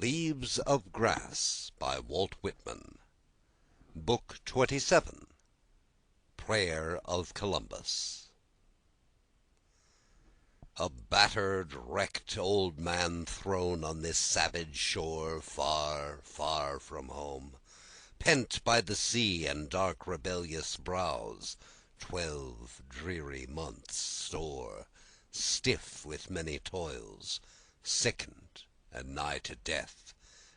Leaves of Grass by Walt Whitman. Book 27. Prayer of Columbus. A battered, wrecked old man thrown on this savage shore, far, far from home, pent by the sea and dark rebellious brows, 12 dreary months' store, stiff with many toils, sickened and nigh to death,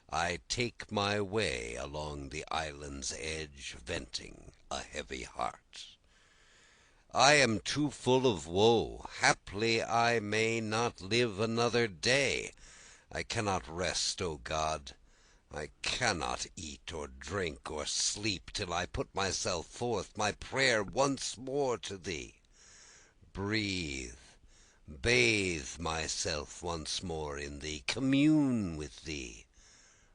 I take my way along the island's edge, venting a heavy heart. I am too full of woe, haply I may not live another day. I cannot rest, O God, I cannot eat or drink or sleep, till I put myself forth, my prayer once more to thee. Breathe, bathe myself once more in thee, commune with thee,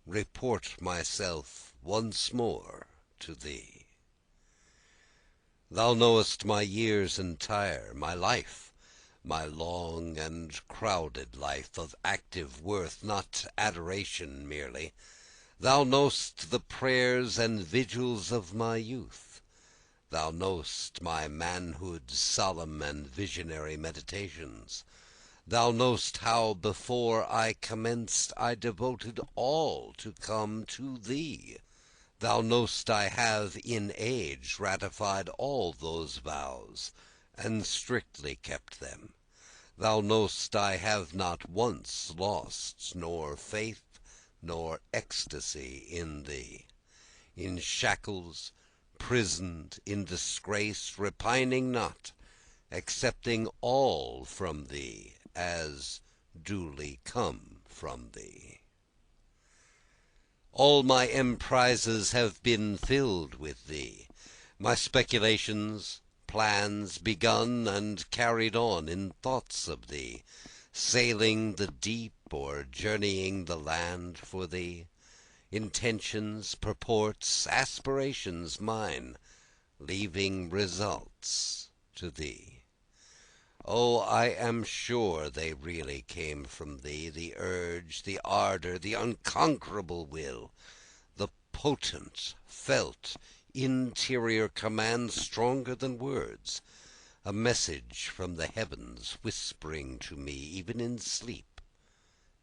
report myself once more to thee. Thou knowest my years entire, my life, my long and crowded life of active worth, not adoration merely. Thou know'st the prayers and vigils of my youth. Thou know'st my manhood's solemn and visionary meditations. Thou know'st how before I commenced I devoted all to come to thee. Thou know'st I have in age ratified all those vows, and strictly kept them. Thou know'st I have not once lost nor faith nor ecstasy in thee. In shackles, prisoned, in disgrace, repining not, accepting all from thee as duly come from thee. All my emprises have been filled with thee, my speculations, plans begun and carried on in thoughts of thee, sailing the deep or journeying the land for thee, intentions, purports, aspirations mine, leaving results to thee. Oh, I am sure they really came from thee, the urge, the ardor, the unconquerable will, the potent, felt, interior command stronger than words, a message from the heavens whispering to me even in sleep.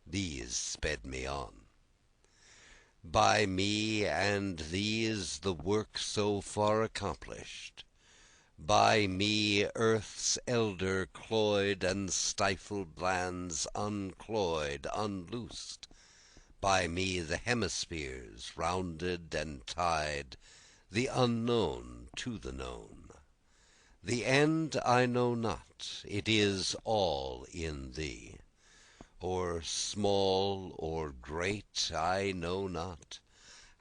These sped me on. By me and these the work so far accomplished. By me earth's elder cloyed and stifled lands uncloyed, unloosed. By me the hemispheres rounded and tied, the unknown to the known. The end I know not, it is all in thee. Or small or great I know not.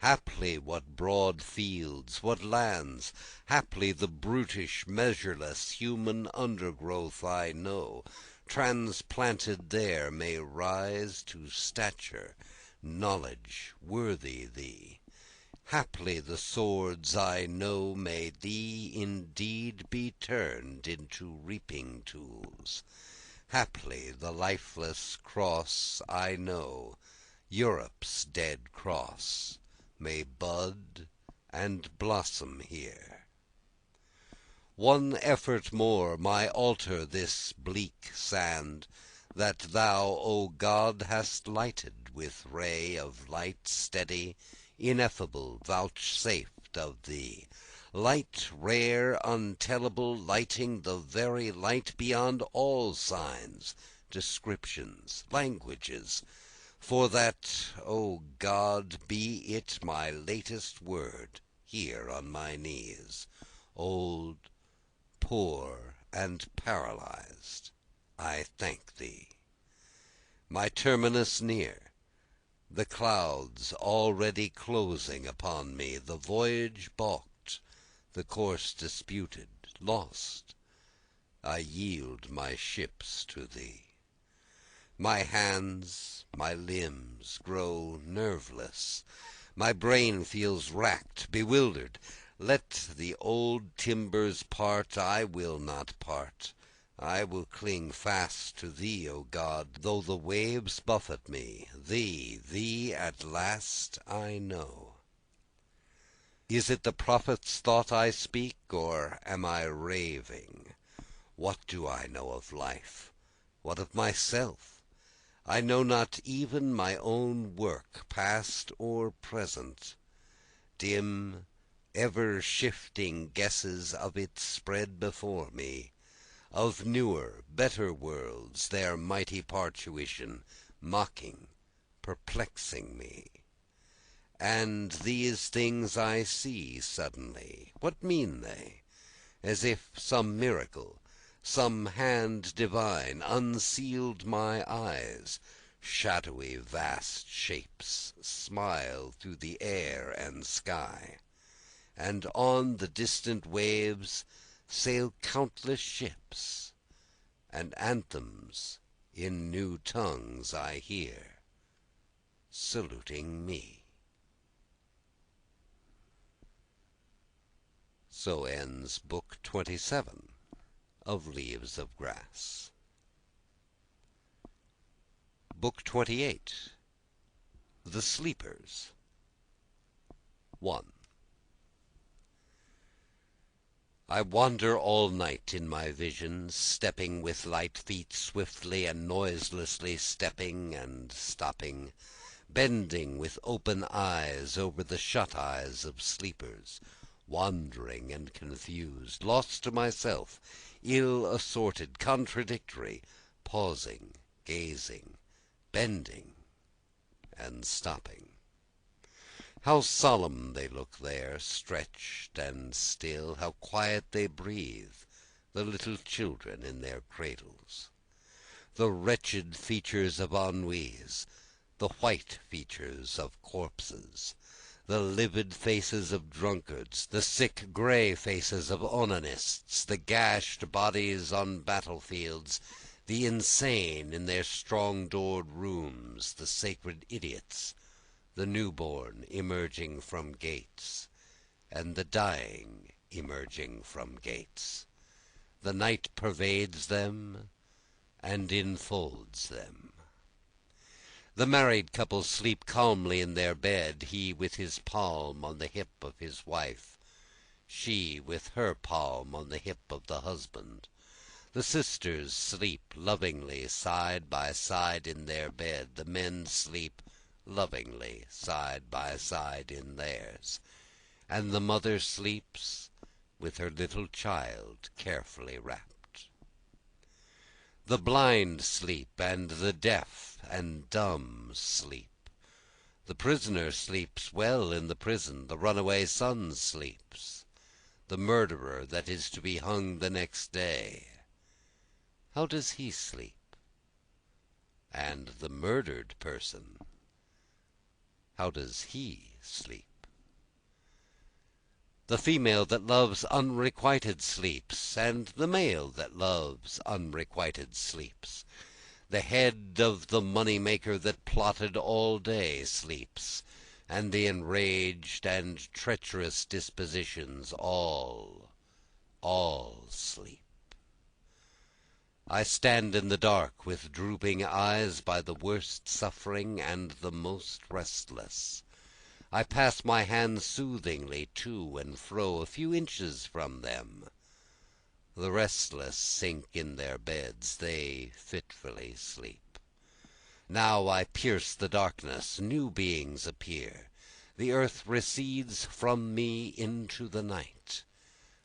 Haply what broad fields, what lands, haply the brutish, measureless, human undergrowth I know, transplanted there, may rise to stature, knowledge worthy thee. Haply the swords I know may thee indeed be turned into reaping tools. Haply the lifeless cross I know, Europe's dead cross, may bud and blossom here. One effort more, my altar this bleak sand, that thou, O God, hast lighted with ray of light steady, ineffable, vouchsafed of thee, light rare, untellable, lighting the very light beyond all signs, descriptions, languages, for that, O God, be it my latest word, here on my knees, old, poor, and paralyzed, I thank thee. My terminus near, the clouds already closing upon me, the voyage balked, the course disputed, lost, I yield my ships to thee. My hands, my limbs grow nerveless, my brain feels racked, bewildered. Let the old timbers part, I will not part. I will cling fast to thee, O God, though the waves buffet me. Thee at last I know. Is it the prophet's thought I speak, or am I raving? What do I know of life? What of myself? I know not even my own work, past or present. Dim, ever-shifting guesses of it spread before me, of newer, better worlds, their mighty parturition, mocking, perplexing me. And these things I see suddenly, what mean they? As if some miracle, some hand divine, unsealed my eyes, shadowy vast shapes smile through the air and sky, and on the distant waves sail countless ships, and anthems in new tongues I hear, saluting me. So ends Book 27 of Leaves of Grass. Book 28. The Sleepers. 1. I wander all night in my visions, stepping with light feet, swiftly and noiselessly stepping and stopping, bending with open eyes over the shut eyes of sleepers, wandering and confused, lost to myself, ill-assorted, contradictory, pausing, gazing, bending and stopping. How solemn they look there, stretched and still, how quiet they breathe, the little children in their cradles. The wretched features of ennuis, the white features of corpses, the livid faces of drunkards, the sick grey faces of onanists, the gashed bodies on battlefields, the insane in their strong-doored rooms, the sacred idiots, the newborn emerging from gates, and the dying emerging from gates. The night pervades them and enfolds them. The married couple sleep calmly in their bed, he with his palm on the hip of his wife, she with her palm on the hip of the husband. The sisters sleep lovingly side by side in their bed, the men sleep lovingly side by side in theirs, and the mother sleeps with her little child carefully wrapped. The blind sleep and the deaf and dumb sleep. The prisoner sleeps well in the prison, the runaway son sleeps, the murderer that is to be hung the next day. How does he sleep? And the murdered person, how does he sleep? The female that loves unrequited sleeps, and the male that loves unrequited sleeps. The head of the money-maker that plotted all day sleeps, and the enraged and treacherous dispositions all sleep. I stand in the dark with drooping eyes by the worst suffering and the most restless. I pass my hands soothingly to and fro a few inches from them. The restless sink in their beds, they fitfully sleep. Now I pierce the darkness, new beings appear. The earth recedes from me into the night.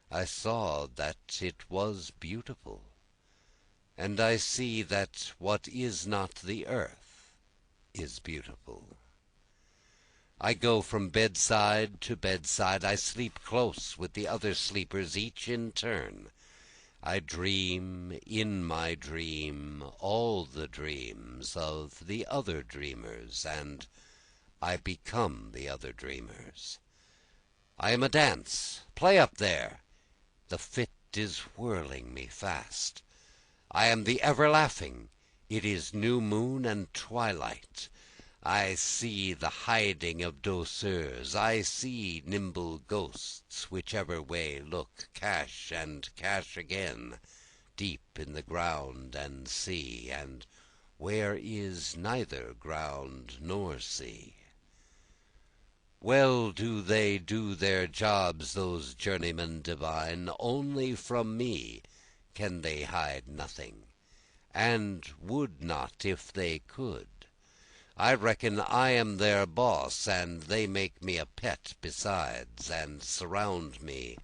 I saw that it was beautiful, and I see that what is not the earth is beautiful. I go from bedside to bedside, I sleep close with the other sleepers, each in turn. I dream in my dream all the dreams of the other dreamers, and I become the other dreamers. I am a dance. Play up there. The fit is whirling me fast. I am the ever-laughing. It is new moon and twilight. I see the hiding of douceurs. I see nimble ghosts, whichever way look, cash and cash again, deep in the ground and sea, and where is neither ground nor sea. Well do they do their jobs, those journeymen divine, only from me can they hide nothing, and would not if they could. I reckon I am their boss, and they make me a pet besides, and surround me,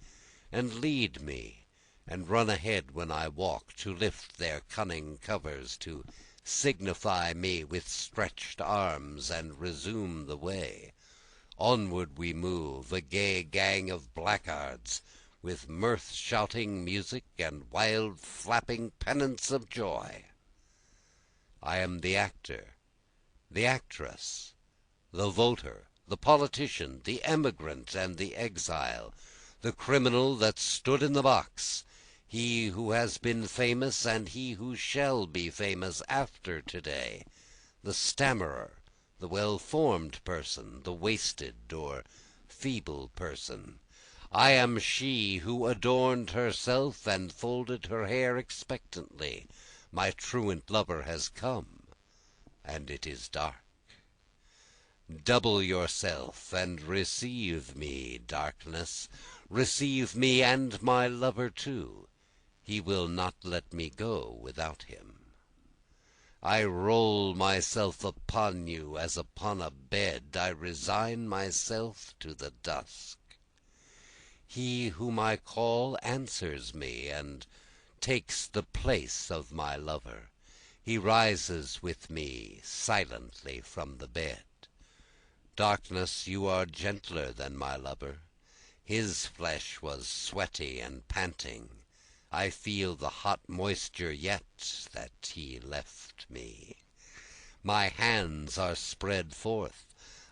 and lead me, and run ahead when I walk, to lift their cunning covers, to signify me with stretched arms, and resume the way. Onward we move, a gay gang of blackguards, with mirth shouting music, and wild flapping pennants of joy. I am the actor, the actress, the voter, the politician, the emigrant, and the exile, the criminal that stood in the box, he who has been famous and he who shall be famous after today, the stammerer, the well-formed person, the wasted or feeble person. I am she who adorned herself and folded her hair expectantly. My truant lover has come, and it is dark. Double yourself and receive me, darkness, receive me and my lover too. He will not let me go without him. I roll myself upon you as upon a bed, I resign myself to the dusk. He whom I call answers me, and takes the place of my lover. He rises with me silently from the bed. Darkness, you are gentler than my lover. His flesh was sweaty and panting. I feel the hot moisture yet that he left me. My hands are spread forth.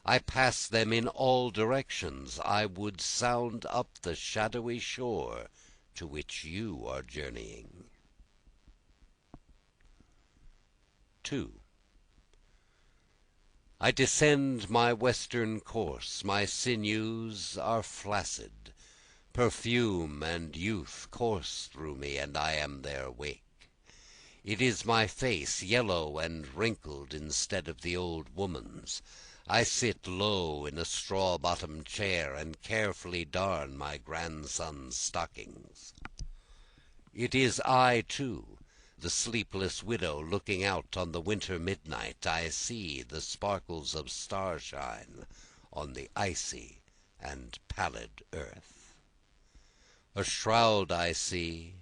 I pass them in all directions. I would sound up the shadowy shore to which you are journeying. 2. I descend my western course. My sinews are flaccid. Perfume and youth course through me, and I am their wake. It is my face, yellow and wrinkled instead of the old woman's. I sit low in a straw-bottomed chair and carefully darn my grandson's stockings. It is I, too, the sleepless widow looking out on the winter midnight. I see the sparkles of starshine on the icy and pallid earth. A shroud I see,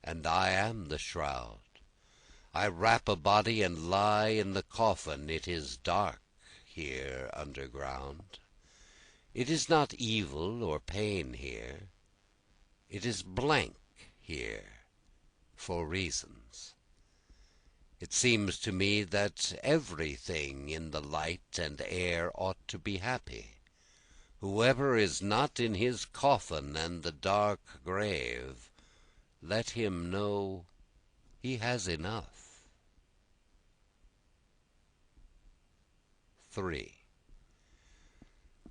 and I am the shroud. I wrap a body and lie in the coffin. It is dark here underground. It is not evil or pain here. It is blank here for reasons. It seems to me that everything in the light and air ought to be happy. Whoever is not in his coffin and the dark grave, let him know he has enough. 3.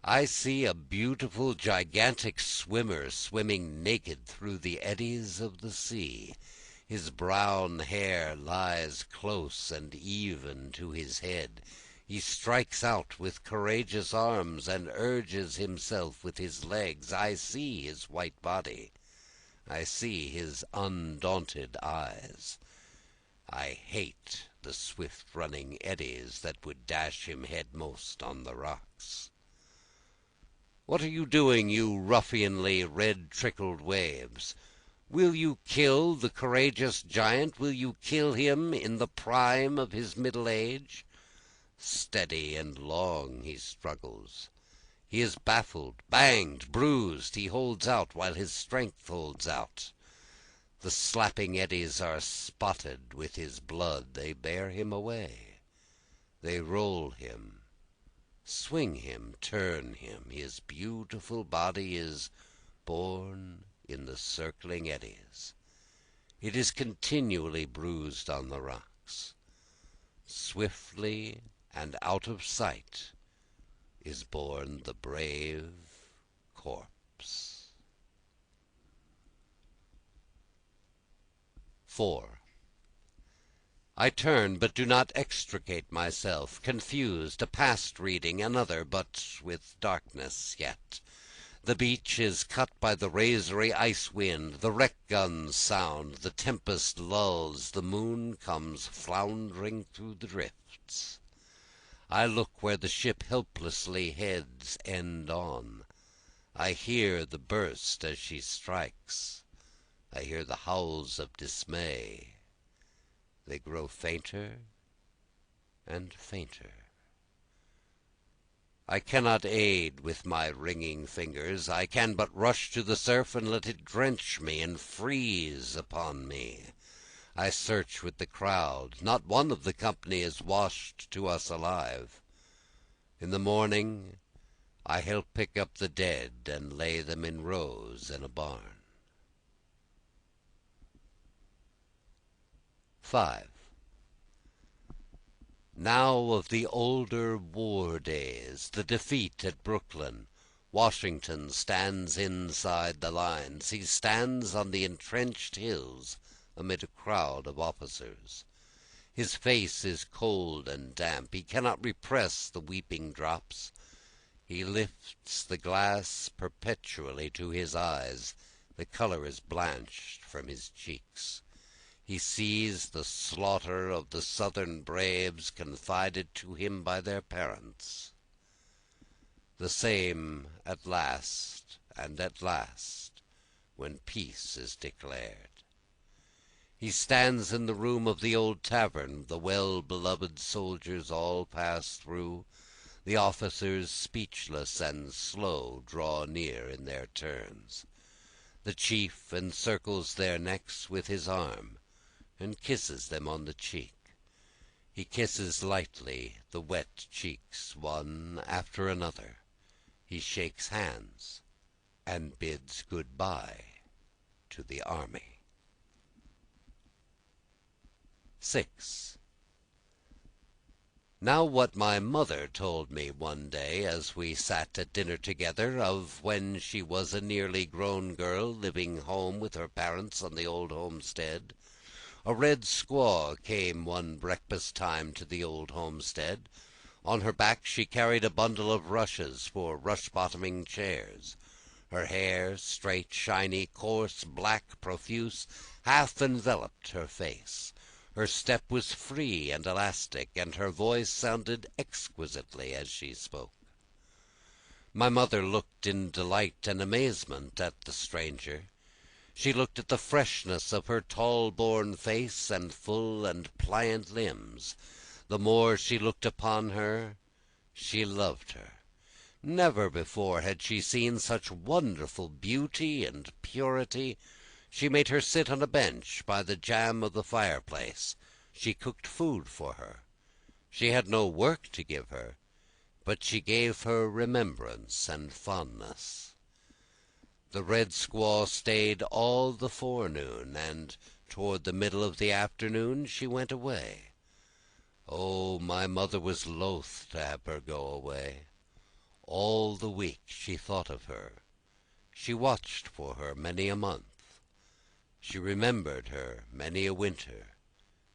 I see a beautiful gigantic swimmer swimming naked through the eddies of the sea. His brown hair lies close and even to his head. He strikes out with courageous arms and urges himself with his legs. I see his white body. I see his undaunted eyes. I hate the swift-running eddies that would dash him headmost on the rocks. What are you doing, you ruffianly red-trickled waves? Will you kill the courageous giant? Will you kill him in the prime of his middle age? Steady and long he struggles. He is baffled, banged, bruised. He holds out while his strength holds out. The slapping eddies are spotted with his blood. They bear him away. They roll him, swing him, turn him. His beautiful body is borne in the circling eddies. It is continually bruised on the rocks. Swiftly and out of sight is borne the brave corpse. 4. I turn, but do not extricate myself, confused, a past reading, another, but with darkness yet. The beach is cut by the razory ice wind, the wreck guns sound, the tempest lulls, the moon comes floundering through the drifts. I look where the ship helplessly heads end on. I hear the burst as she strikes. I hear the howls of dismay. They grow fainter and fainter. I cannot aid with my ringing fingers. I can but rush to the surf and let it drench me and freeze upon me. I search with the crowd. Not one of the company is washed to us alive. In the morning I help pick up the dead and lay them in rows in a barn. 5. Now of the older war days, the defeat at Brooklyn, Washington stands inside the lines. He stands on the entrenched hills amid a crowd of officers. His face is cold and damp. He cannot repress the weeping drops. He lifts the glass perpetually to his eyes. The color is blanched from his cheeks. He sees the slaughter of the Southern braves confided to him by their parents. The same at last, and at last, when peace is declared. He stands in the room of the old tavern. The well-beloved soldiers all pass through. The officers, speechless and slow, draw near in their turns. The chief encircles their necks with his arm and kisses them on the cheek. He kisses lightly the wet cheeks, one after another. He shakes hands and bids good-bye to the army. 6. Now what my mother told me one day as we sat at dinner together, of when she was a nearly grown girl living home with her parents on the old homestead. A red squaw came one breakfast time to the old homestead. On her back she carried a bundle of rushes for rush-bottoming chairs. Her hair, straight, shiny, coarse, black, profuse, half enveloped her face. Her step was free and elastic, and her voice sounded exquisitely as she spoke. My mother looked in delight and amazement at the stranger. She looked at the freshness of her tall-born face and full and pliant limbs. The more she looked upon her, she loved her. Never before had she seen such wonderful beauty and purity. She made her sit on a bench by the jamb of the fireplace. She cooked food for her. She had no work to give her, but she gave her remembrance and fondness. The red squaw stayed all the forenoon, and toward the middle of the afternoon she went away. Oh, my mother was loath to have her go away. All the week she thought of her. She watched for her many a month. She remembered her many a winter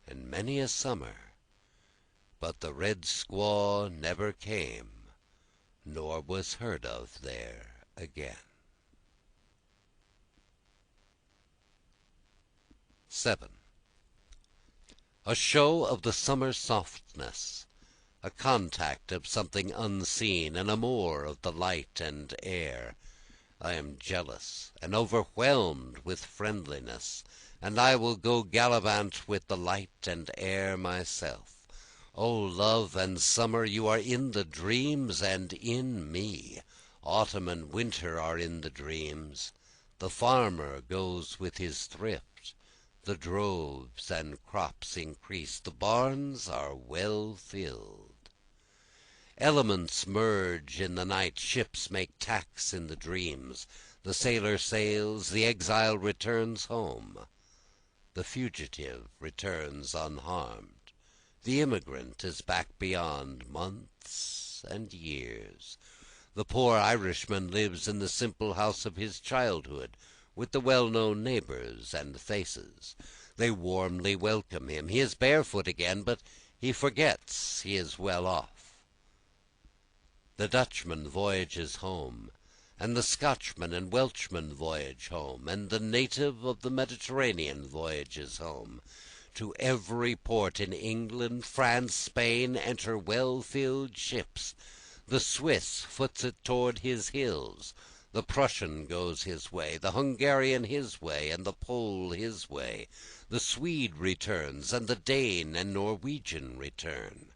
and many a summer. But the red squaw never came, nor was heard of there again. 7. A show of the summer softness, a contact of something unseen, an amour of the light and air. I am jealous and overwhelmed with friendliness, and I will go gallivant with the light and air myself. O love and summer, you are in the dreams and in me. Autumn and winter are in the dreams. The farmer goes with his thrift. The droves and crops increase. The barns are well filled. Elements merge in the night. Ships make tacks in the dreams. The sailor sails. The exile returns home. The fugitive returns unharmed. The immigrant is back beyond months and years. The poor Irishman lives in the simple house of his childhood, with the well-known neighbors and faces. They warmly welcome him. He is barefoot again, but he forgets he is well off. The Dutchman voyages home, and the Scotchman and Welshman voyage home, and the native of the Mediterranean voyages home. To every port in England, France, Spain, enter well-filled ships. The Swiss foots it toward his hills. The Prussian goes his way, the Hungarian his way, and the Pole his way. The Swede returns, and the Dane and Norwegian return.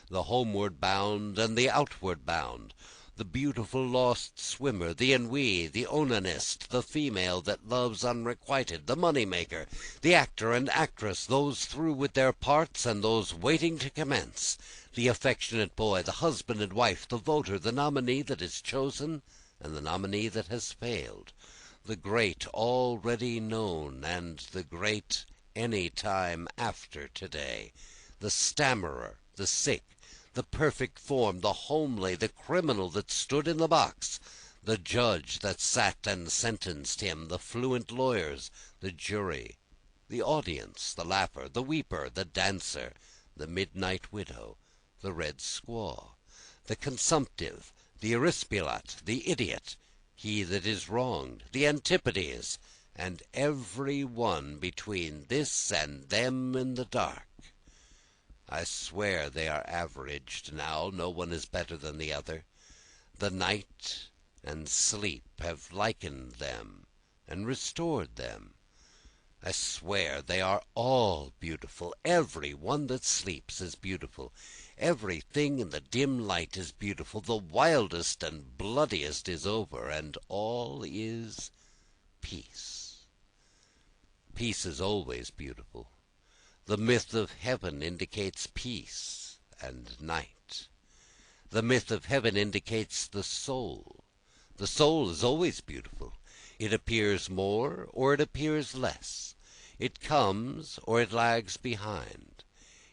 The homeward bound and the outward bound, the beautiful lost swimmer, the ennui, the onanist, the female that loves unrequited, the money-maker, the actor and actress, those through with their parts and those waiting to commence, the affectionate boy, the husband and wife, the voter, the nominee that is chosen and the nominee that has failed, the great already known and the great any time after today, the stammerer, the sick, the perfect form, the homely, the criminal that stood in the box, the judge that sat and sentenced him, the fluent lawyers, the jury, the audience, the laugher, the weeper, the dancer, the midnight widow, the red squaw, the consumptive, the Arispilat, the idiot, he that is wronged, the antipodes, and every one between this and them in the dark. I swear they are averaged now, no one is better than the other. The night and sleep have likened them and restored them. I swear they are all beautiful. Every one that sleeps is beautiful. Everything in the dim light is beautiful. The wildest and bloodiest is over, and all is peace. Peace is always beautiful. The myth of heaven indicates peace and night. The myth of heaven indicates the soul. The soul is always beautiful. It appears more or it appears less. It comes or it lags behind.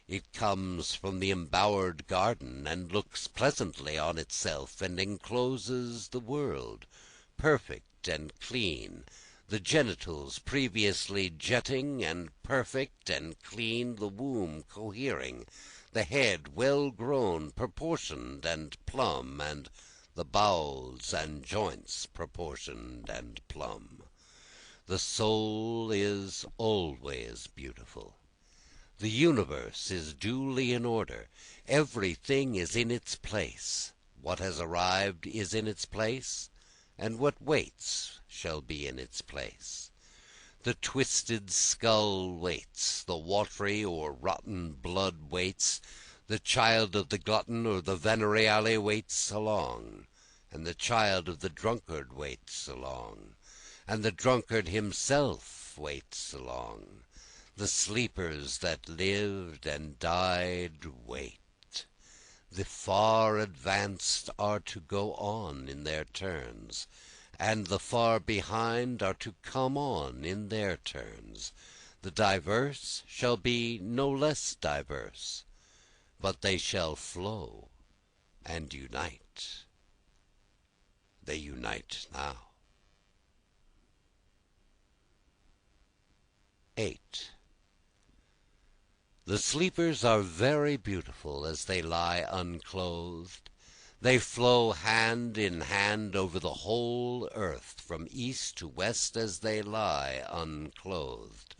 It comes from the embowered garden and looks pleasantly on itself and encloses the world, perfect and clean, the genitals previously jetting and perfect and clean, the womb cohering, the head well grown, proportioned and plumb, and the bowels and joints proportioned and plumb. The soul is always beautiful. The universe is duly in order. Everything is in its place. What has arrived is in its place, and what waits shall be in its place. The twisted skull waits, the watery or rotten blood waits, the child of the glutton or the venereale waits along, and the child of the drunkard waits along, and the drunkard himself waits along. The sleepers that lived and died wait. The far advanced are to go on in their turns, and the far behind are to come on in their turns. The diverse shall be no less diverse, but they shall flow and unite. They unite now. 8. The sleepers are very beautiful as they lie unclothed. They flow hand in hand over the whole earth, from east to west as they lie unclothed.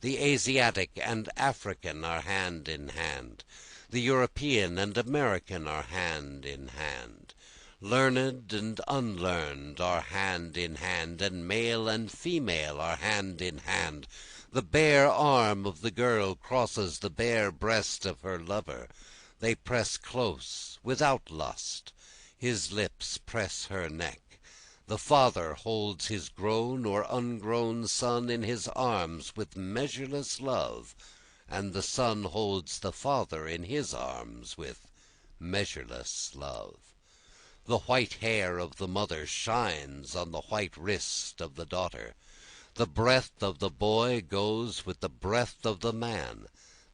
The Asiatic and African are hand in hand. The European and American are hand in hand. Learned and unlearned are hand in hand, and male and female are hand in hand. The bare arm of the girl crosses the bare breast of her lover. They press close, without lust. His lips press her neck. The father holds his grown or ungrown son in his arms with measureless love, and the son holds the father in his arms with measureless love. The white hair of the mother shines on the white wrist of the daughter. The breath of the boy goes with the breath of the man.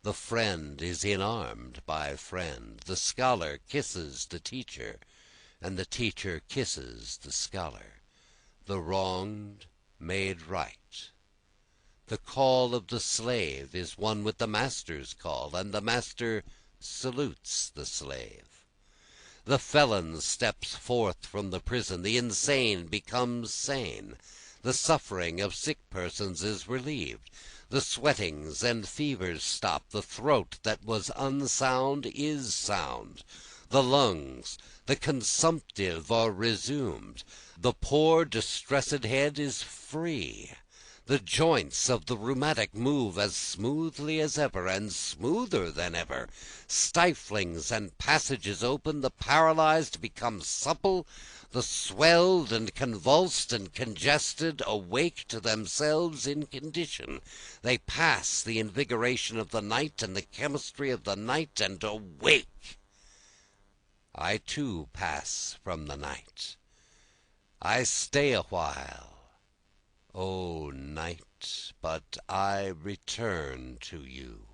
The friend is enarmed by friend. The scholar kisses the teacher, and the teacher kisses the scholar. The wronged made right. The call of the slave is one with the master's call, and the master salutes the slave. The felon steps forth from the prison, the insane becomes sane, the suffering of sick persons is relieved, the sweatings and fevers stop, the throat that was unsound is sound, the lungs, the consumptive are resumed, the poor distressed head is free, the joints of the rheumatic move as smoothly as ever, and smoother than ever, stiflings and passages open, the paralyzed become supple, the swelled and convulsed and congested awake to themselves in condition, they pass the invigoration of the night and the chemistry of the night and awake. I too pass from the night. I stay a while, O night, but I return to you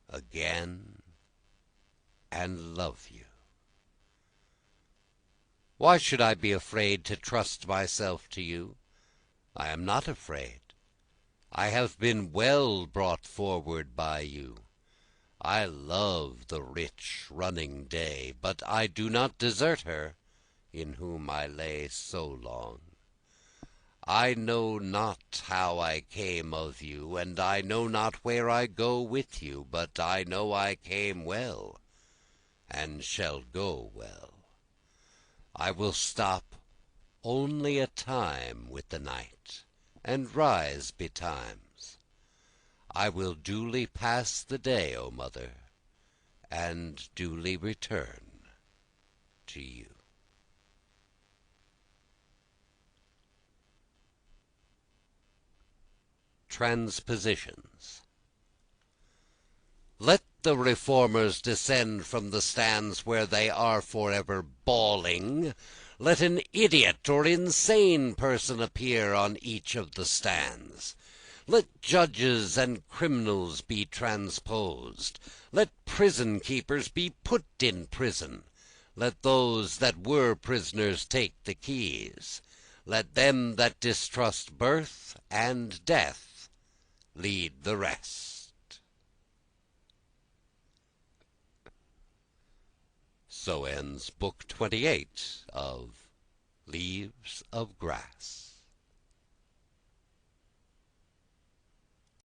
again and love you. Why should I be afraid to trust myself to you? I am not afraid. I have been well brought forward by you. I love the rich running day, but I do not desert her, in whom I lay so long. I know not how I came of you, and I know not where I go with you, but I know I came well, and shall go well. I will stop only a time with the night, and rise betimes. I will duly pass the day, O mother, and duly return to you. Transpositions. Let the reformers descend from the stands where they are forever bawling. Let an idiot or insane person appear on each of the stands. Let judges and criminals be transposed. Let prison keepers be put in prison. Let those that were prisoners take the keys. Let them that distrust birth and death lead the rest. So ends Book 28 of Leaves of Grass.